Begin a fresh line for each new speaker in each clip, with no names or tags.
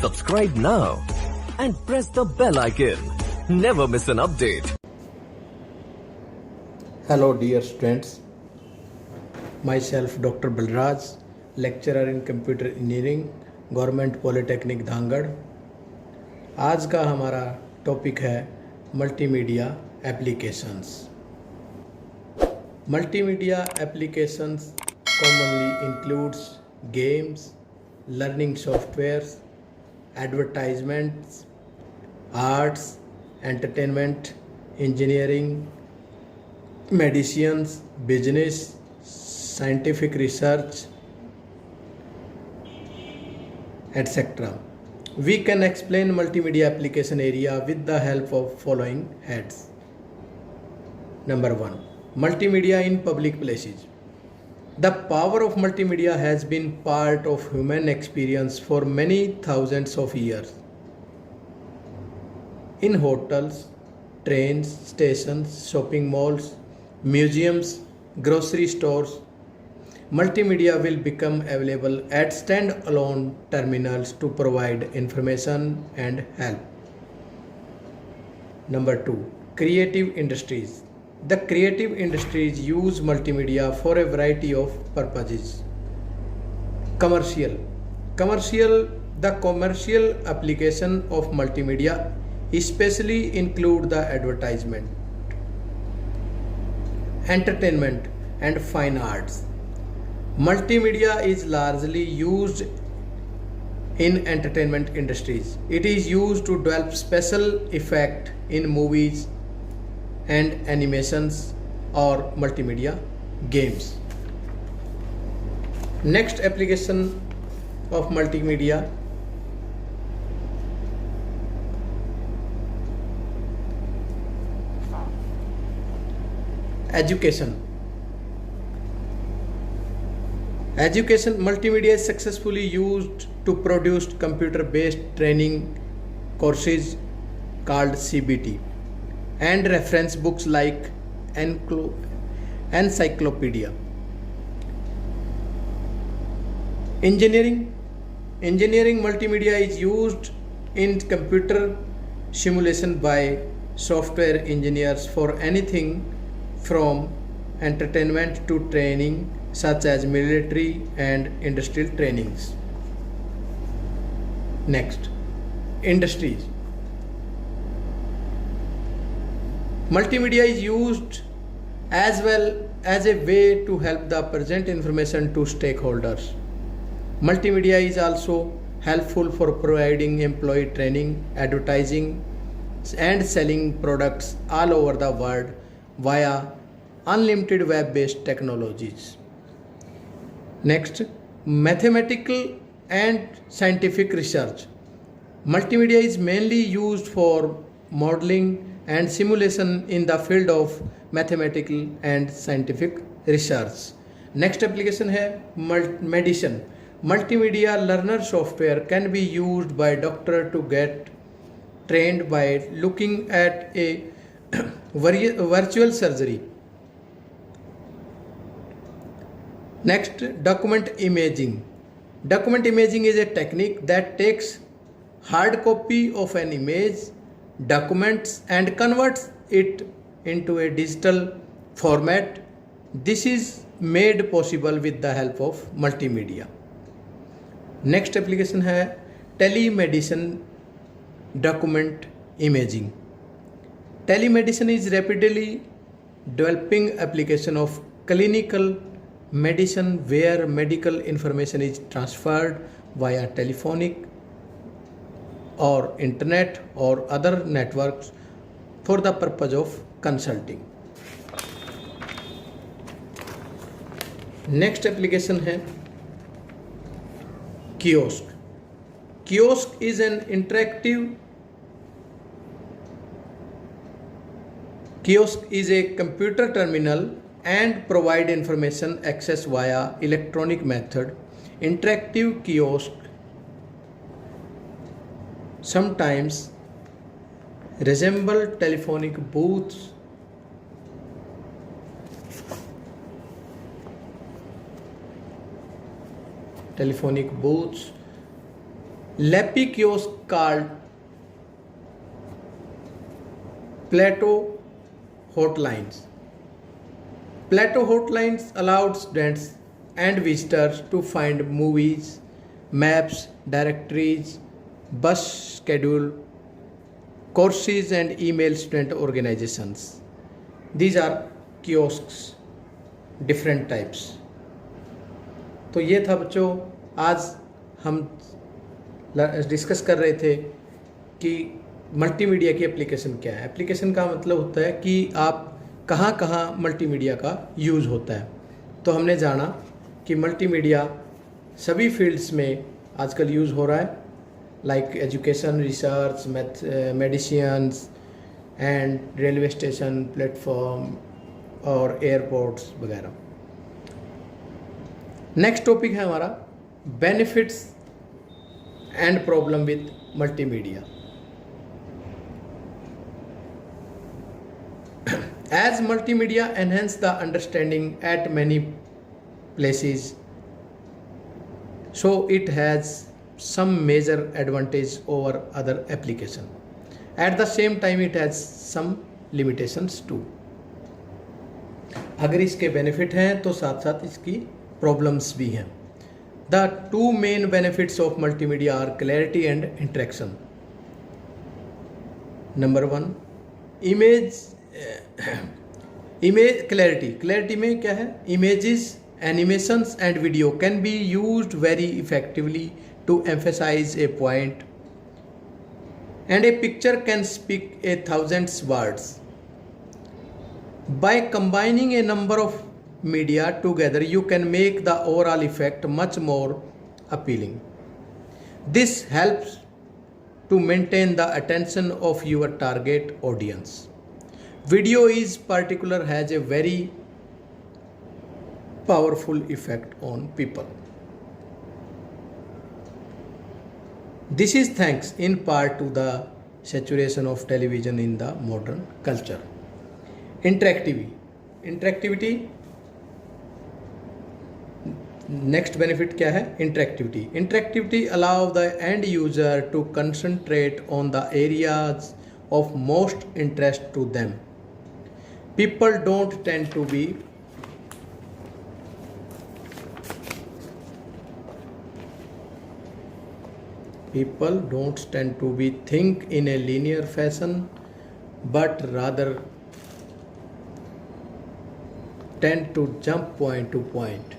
Subscribe now and press the bell icon. Never miss an update.
Hello dear students, myself Dr. Balraj, lecturer in computer engineering, government polytechnic Dhangar. आज का हमारा topic है multimedia applications. Multimedia applications commonly includes games, learning softwares, advertisements, arts, entertainment, engineering, medicines, business, scientific research, etc. We can explain multimedia application area with the help of following heads. Number 1. Multimedia in public places. The power of multimedia has been part of human experience for many thousands of years. In hotels, trains, stations, shopping malls, museums, grocery stores, multimedia will become available at stand-alone terminals to provide information and help. Number 2. Creative industries. The creative industries use multimedia for a variety of purposes. Commercial. The commercial application of multimedia especially include the advertisement, entertainment and fine arts. Multimedia is largely used in entertainment industries. It is used to develop special effect in movies and animations or multimedia games. Next application of multimedia, education. Multimedia is successfully used to produce computer-based training courses called CBT and reference books like encyclopedia. Engineering multimedia is used in computer simulation by software engineers for anything from entertainment to training such as military and industrial trainings. Next, industries. Multimedia is used as well as a way to help the present information to stakeholders. Multimedia is also helpful for providing employee training, advertising, and selling products all over the world via unlimited web-based technologies. Next, mathematical and scientific research. Multimedia is mainly used for modeling and simulation in the field of mathematical and scientific research. Next application है medicine. Multimedia learner software can be used by doctor to get trained by looking at a virtual surgery. Next, document imaging. Document imaging is a technique that takes hard copy of an image, documents and converts it into a digital format. This is made possible with the help of multimedia. Next application है telemedicine document imaging. Telemedicine is rapidly developing application of clinical medicine where medical information is transferred via telephonic or internet or other networks for the purpose of consulting. Next application है kiosk. Kiosk is a computer terminal and provide information access via electronic method. Interactive kiosk sometimes resemble telephonic booths Lappy kiosk called Plato hotlines. Plato hotlines allowed students and visitors to find movies, maps, directories, bus schedule, courses and email student organizations. These are kiosks, different types. तो ये था बच्चों, आज हम discuss कर रहे थे कि मल्टीमीडिया की एप्लीकेशन क्या है। एप्लीकेशन का मतलब होता है कि आप कहाँ कहाँ मल्टीमीडिया का यूज़ होता है। तो हमने जाना कि मल्टीमीडिया सभी फील्ड्स में आजकल यूज़ हो रहा है, like education, research, medicines and railway station, platform और एयरपोर्ट्स वगैरह। नेक्स्ट टॉपिक है हमारा benefits and problem with multimedia. As multimedia enhance the understanding at many places, so it has some major advantage over other application. At the same time, it has some limitations too. अगर इसके benefit हैं तो साथ साथ इसकी problems भी हैं। The two main benefits of multimedia are clarity and interaction. Number one, image clarity में क्या है, images, animations and video can be used very effectively to emphasise a point and a picture can speak a thousands words. By combining a number of media together you can make the overall effect much more appealing. This helps to maintain the attention of your target audience. Video is particular has a very powerful effect on people. This is thanks in part to the saturation of television in the modern culture. Interactivity next benefit क्या है, interactivity allow the end user to concentrate on the areas of most interest to them. People don't tend to be think in a linear fashion but rather tend to jump point to point.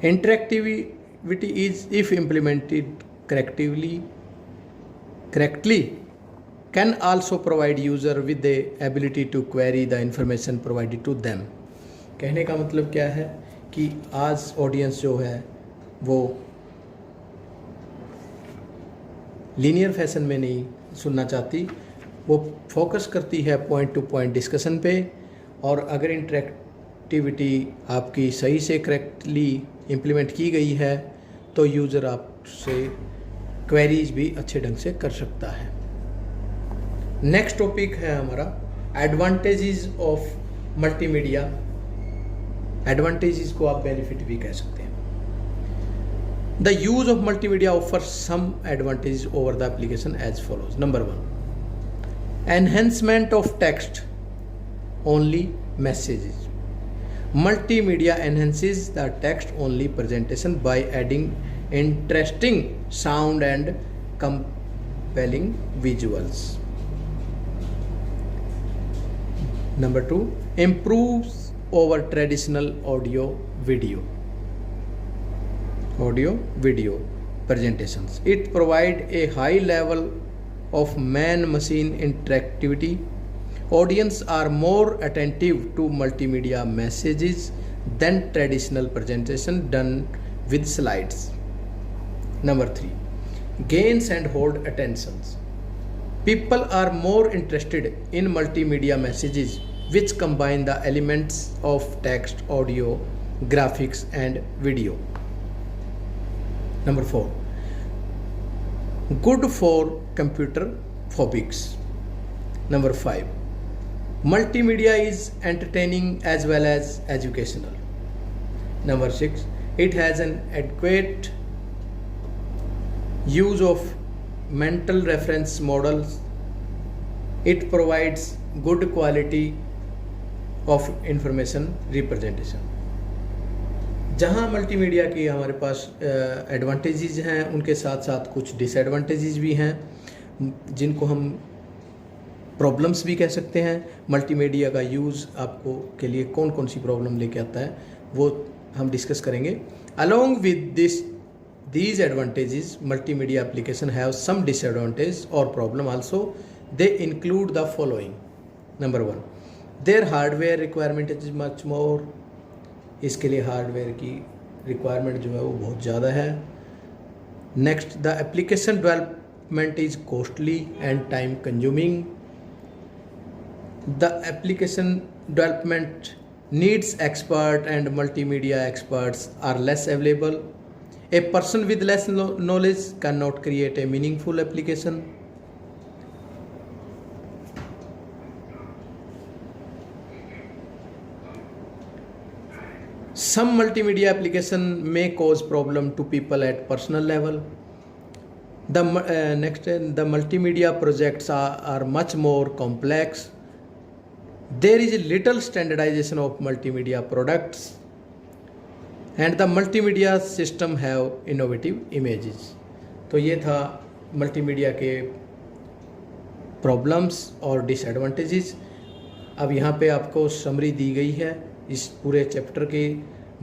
Interactivity is, if implemented correctly, can also provide user with the ability to query the information provided to them. कहने का मतलब क्या है कि आज audience जो है वो लीनियर फैशन में नहीं सुनना चाहती, वो फोकस करती है पॉइंट टू पॉइंट डिस्कशन पे। और अगर इंटरेक्टिविटी आपकी सही से करेक्टली इम्प्लीमेंट की गई है तो यूज़र आपसे क्वेरीज भी अच्छे ढंग से कर सकता है। नेक्स्ट टॉपिक है हमारा एडवांटेजेस ऑफ मल्टीमीडिया। एडवांटेजेस को आप बेनिफिट भी कह सकते हैं। The use of multimedia offer some advantages over the application as follows. Number 1, enhancement of text only messages. Multimedia enhances the text-only presentation by adding interesting sound and compelling visuals. Number 2, improves over traditional audio-video presentations. It provides a high level of man-machine interactivity. Audience are more attentive to multimedia messages than traditional presentation done with slides. Number 3, gains and hold attentions. People are more interested in multimedia messages which combine the elements of text, audio, graphics and video. Number 4, good for computer phobics. Number 5, multimedia is entertaining as well as educational. Number 6, it has an adequate use of mental reference models. It provides good quality of information representation. जहाँ multimedia की हमारे पास advantages हैं, उनके साथ साथ कुछ disadvantages भी हैं, जिनको हम प्रॉब्लम्स भी कह सकते हैं। मल्टीमीडिया का यूज़ आपको के लिए कौन कौन सी प्रॉब्लम लेके आता है वो हम डिस्कस करेंगे। Along with these advantages, multimedia application have some disadvantage or problem also. They include the following. Number 1, their hardware requirement is much more. इसके लिए हार्डवेयर की रिक्वायरमेंट जो है वो बहुत ज़्यादा है। Next, the application development is costly and time consuming. The application development needs expert and multimedia experts are less available. A person with less knowledge cannot create a meaningful application. Some multimedia application may cause problem to people at personal level. The multimedia projects are much more complex. There is little standardization of multimedia products, and the multimedia system have innovative images. तो ये था multimedia के problems और disadvantages. अब यहाँ पे आपको summary दी गई है इस पूरे चैप्टर की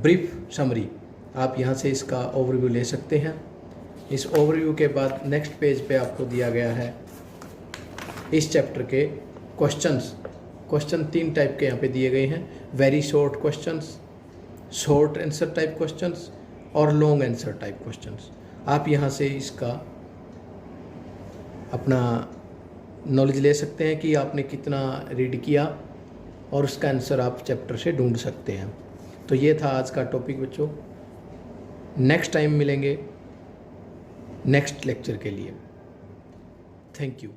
ब्रीफ समरी। आप यहाँ से इसका ओवरव्यू ले सकते हैं। इस ओवरव्यू के बाद नेक्स्ट पेज पे आपको दिया गया है इस चैप्टर के क्वेश्चंस। क्वेश्चन 3 टाइप के यहाँ पे दिए गए हैं, very short questions, short answer type questions और लॉन्ग आंसर टाइप क्वेश्चंस। आप यहाँ से इसका अपना नॉलेज ले सकते हैं कि आपने कितना रीड किया और उसका आंसर आप चैप्टर से ढूंढ सकते हैं। तो ये था आज का टॉपिक बच्चों। नेक्स्ट टाइम मिलेंगे नेक्स्ट लेक्चर के लिए। Thank you.